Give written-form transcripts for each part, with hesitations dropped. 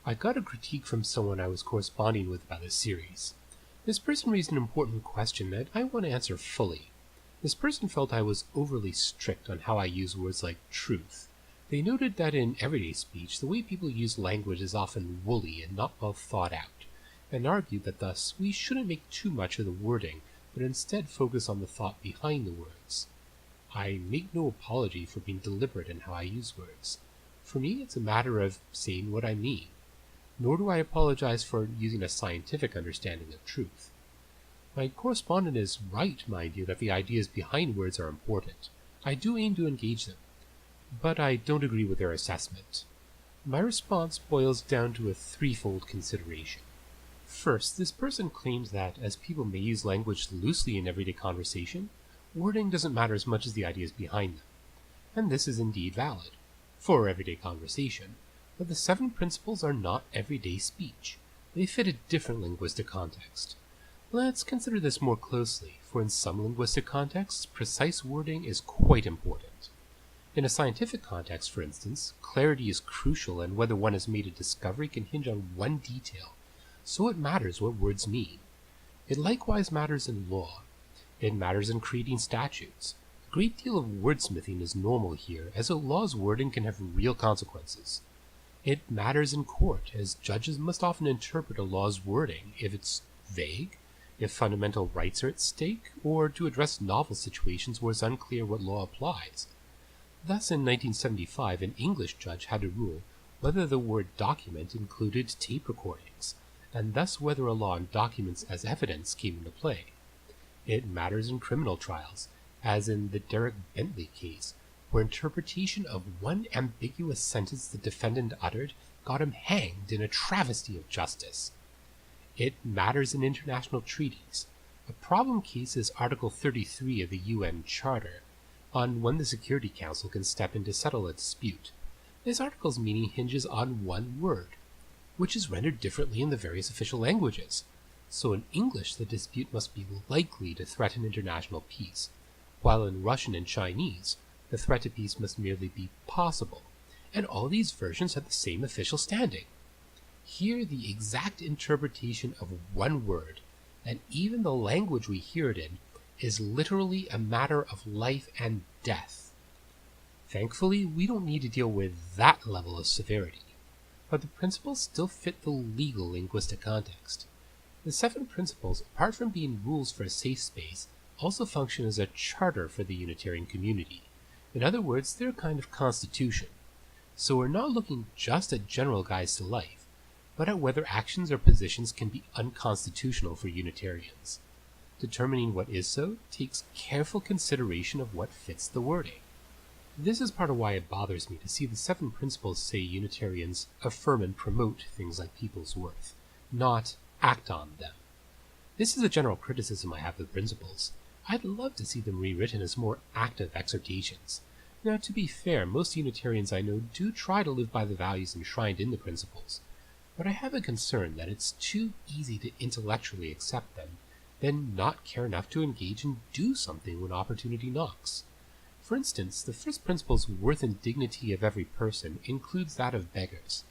I got a critique from someone I was corresponding with about this series. This person raised an important question that I want to answer fully. This person felt I was overly strict on how I use words like truth. They noted that in everyday speech, the way people use language is often woolly and not well thought out, and argued that thus we shouldn't make too much of the wording, but instead focus on the thought behind the words. I make no apology for being deliberate in how I use words. For me, it's a matter of saying what I mean. Nor do I apologize for using a scientific understanding of truth. My correspondent is right, mind you, that the ideas behind words are important. I do aim to engage them, but I don't agree with their assessment. My response boils down to a threefold consideration. First, this person claims that, as people may use language loosely in everyday conversation, wording doesn't matter as much as the ideas behind them. And this is indeed valid, for everyday conversation. But the 7 principles are not everyday speech. They fit a different linguistic context. Let's consider this more closely, for in some linguistic contexts, precise wording is quite important. In a scientific context, for instance, clarity is crucial, and whether one has made a discovery can hinge on one detail, so it matters what words mean. It likewise matters in law. It matters in creating statutes. A great deal of wordsmithing is normal here, as a law's wording can have real consequences. It matters in court, as judges must often interpret a law's wording if it's vague, if fundamental rights are at stake, or to address novel situations where it's unclear what law applies. Thus, in 1975, an English judge had to rule whether the word document included tape recordings, and thus whether a law on documents as evidence came into play. It matters in criminal trials, as in the Derek Bentley case, where interpretation of one ambiguous sentence the defendant uttered got him hanged in a travesty of justice. It matters in international treaties. A problem case is Article 33 of the UN Charter, on when the Security Council can step in to settle a dispute. This article's meaning hinges on one word, which is rendered differently in the various official languages. So in English, the dispute must be likely to threaten international peace, while in Russian and Chinese, the threat to peace must merely be possible, and all these versions have the same official standing. Here, the exact interpretation of one word, and even the language we hear it in, is literally a matter of life and death. Thankfully, we don't need to deal with that level of severity, but the principles still fit the legal linguistic context. The 7 principles, apart from being rules for a safe space, also function as a charter for the Unitarian community. In other words, they're a kind of constitution. So we're not looking just at general guides to life, but at whether actions or positions can be unconstitutional for Unitarians. Determining what is so takes careful consideration of what fits the wording. This is part of why it bothers me to see the 7 principles say Unitarians affirm and promote things like people's worth, not act on them. This is a general criticism I have of the principles. I'd love to see them rewritten as more active exhortations. Now, to be fair, most Unitarians I know do try to live by the values enshrined in the principles, but I have a concern that it's too easy to intellectually accept them, then not care enough to engage and do something when opportunity knocks. For instance, the first principle's worth and dignity of every person includes that of beggars.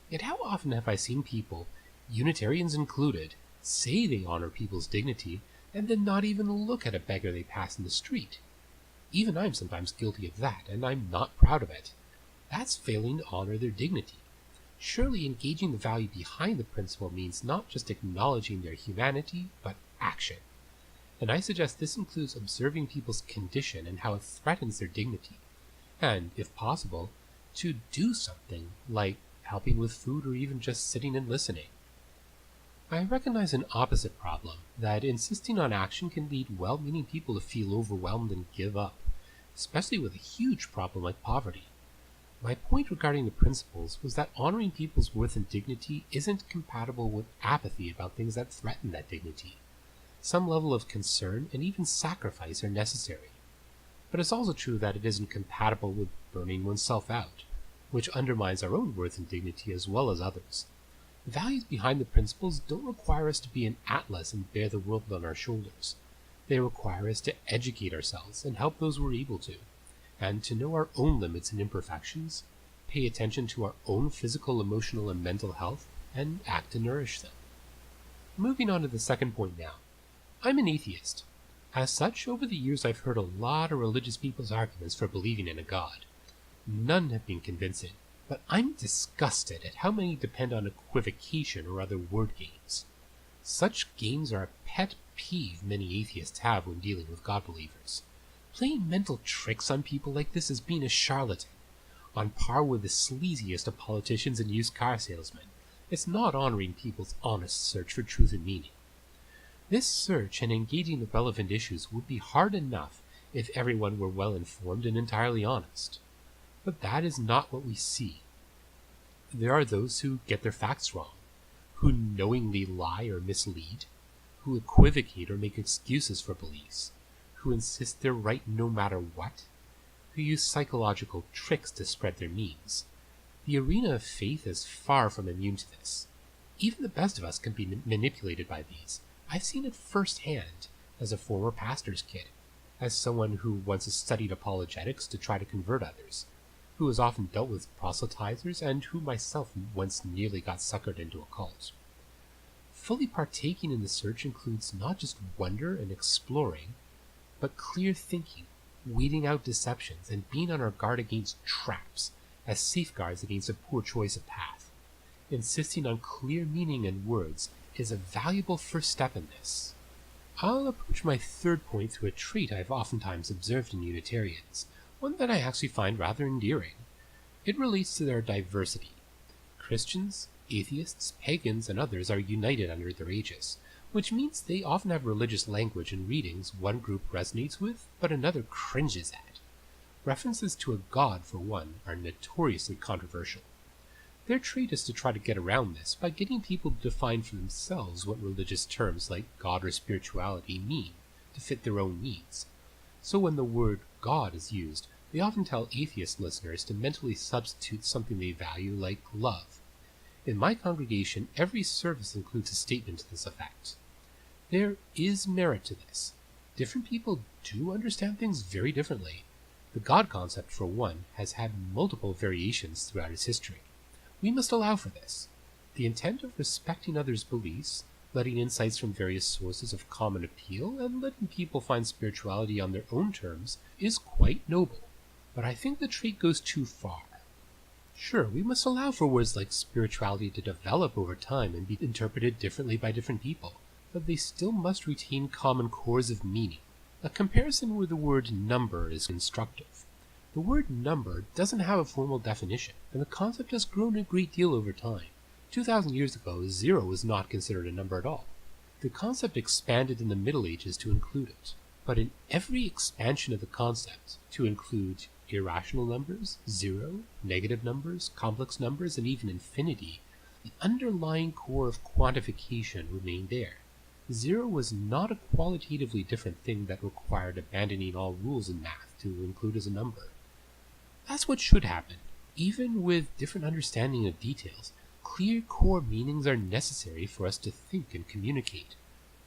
Yet how often have I seen people, Unitarians included, say they honor people's dignity, and then not even look at a beggar they pass in the street? Even I'm sometimes guilty of that, and I'm not proud of it. That's failing to honor their dignity. Surely engaging the value behind the principle means not just acknowledging their humanity, but action. And I suggest this includes observing people's condition and how it threatens their dignity, and, if possible, to do something, like helping with food or even just sitting and listening. I recognize an opposite problem, that insisting on action can lead well-meaning people to feel overwhelmed and give up, especially with a huge problem like poverty. My point regarding the principles was that honoring people's worth and dignity isn't compatible with apathy about things that threaten that dignity. Some level of concern and even sacrifice are necessary. But it's also true that it isn't compatible with burning oneself out, which undermines our own worth and dignity as well as others. The values behind the principles don't require us to be an atlas and bear the world on our shoulders. They require us to educate ourselves and help those we're able to, and to know our own limits and imperfections, pay attention to our own physical, emotional, and mental health and act to nourish them. Moving on to the second point now. I'm an atheist. As such, over the years I've heard a lot of religious people's arguments for believing in a god. None have been convincing, but I'm disgusted at how many depend on equivocation or other word games. Such games are a pet peeve many atheists have when dealing with God believers. Playing mental tricks on people like this is being a charlatan, on par with the sleaziest of politicians and used car salesmen. It's not honoring people's honest search for truth and meaning. This search and engaging the relevant issues would be hard enough if everyone were well informed and entirely honest. But that is not what we see. There are those who get their facts wrong, who knowingly lie or mislead, who equivocate or make excuses for beliefs, who insist they're right no matter what, who use psychological tricks to spread their memes. The arena of faith is far from immune to this. Even the best of us can be manipulated by these. I've seen it firsthand as a former pastor's kid, as someone who once studied apologetics to try to convert others, who has often dealt with proselytizers, and who myself once nearly got suckered into a cult. Fully partaking in the search includes not just wonder and exploring, but clear thinking, weeding out deceptions, and being on our guard against traps as safeguards against a poor choice of path. Insisting on clear meaning in words is a valuable first step in this. I'll approach my third point through a trait I've oftentimes observed in Unitarians, one that I actually find rather endearing. It relates to their diversity. Christians, atheists, pagans, and others are united under their aegis, which means they often have religious language and readings one group resonates with, but another cringes at. References to a god, for one, are notoriously controversial. Their trait is to try to get around this by getting people to define for themselves what religious terms like God or spirituality mean to fit their own needs. So when the word God is used, they often tell atheist listeners to mentally substitute something they value like love. In my congregation, every service includes a statement to this effect. There is merit to this. Different people do understand things very differently. The God concept, for one, has had multiple variations throughout its history. We must allow for this. The intent of respecting others' beliefs, letting insights from various sources of common appeal, and letting people find spirituality on their own terms is quite noble, but I think the trait goes too far. Sure, we must allow for words like spirituality to develop over time and be interpreted differently by different people, but they still must retain common cores of meaning. A comparison with the word number is instructive. The word number doesn't have a formal definition, and the concept has grown a great deal over time. 2,000 years ago, 0 was not considered a number at all. The concept expanded in the Middle Ages to include it, but in every expansion of the concept to include irrational numbers, 0, negative numbers, complex numbers, and even infinity, the underlying core of quantification remained there. 0 was not a qualitatively different thing that required abandoning all rules in math to include as a number. That's what should happen. Even with different understanding of details, clear core meanings are necessary for us to think and communicate.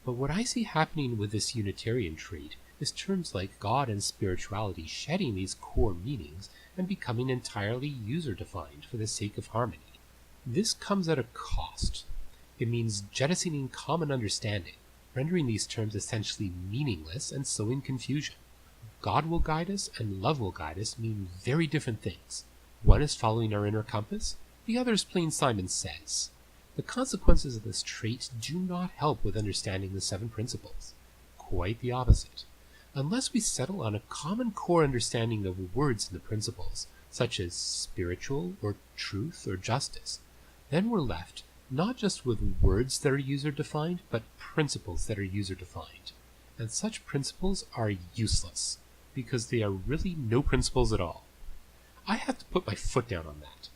But what I see happening with this Unitarian trait is terms like God and spirituality shedding these core meanings and becoming entirely user-defined for the sake of harmony. This comes at a cost. It means jettisoning common understanding, rendering these terms essentially meaningless and sowing confusion. God will guide us and love will guide us mean very different things. One is following our inner compass, the other is plain Simon Says. The consequences of this trait do not help with understanding the 7 principles. Quite the opposite. Unless we settle on a common core understanding of words in the principles, such as spiritual or truth or justice, then we're left not just with words that are user-defined, but principles that are user-defined. And such principles are useless, because they are really no principles at all. I have to put my foot down on that.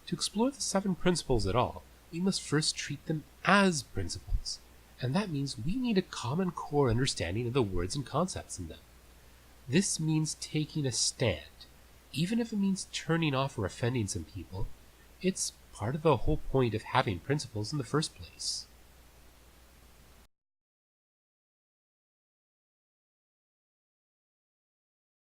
To explore the 7 principles at all, we must first treat them as principles, and that means we need a common core understanding of the words and concepts in them. This means taking a stand. Even if it means turning off or offending some people, it's part of the whole point of having principles in the first place.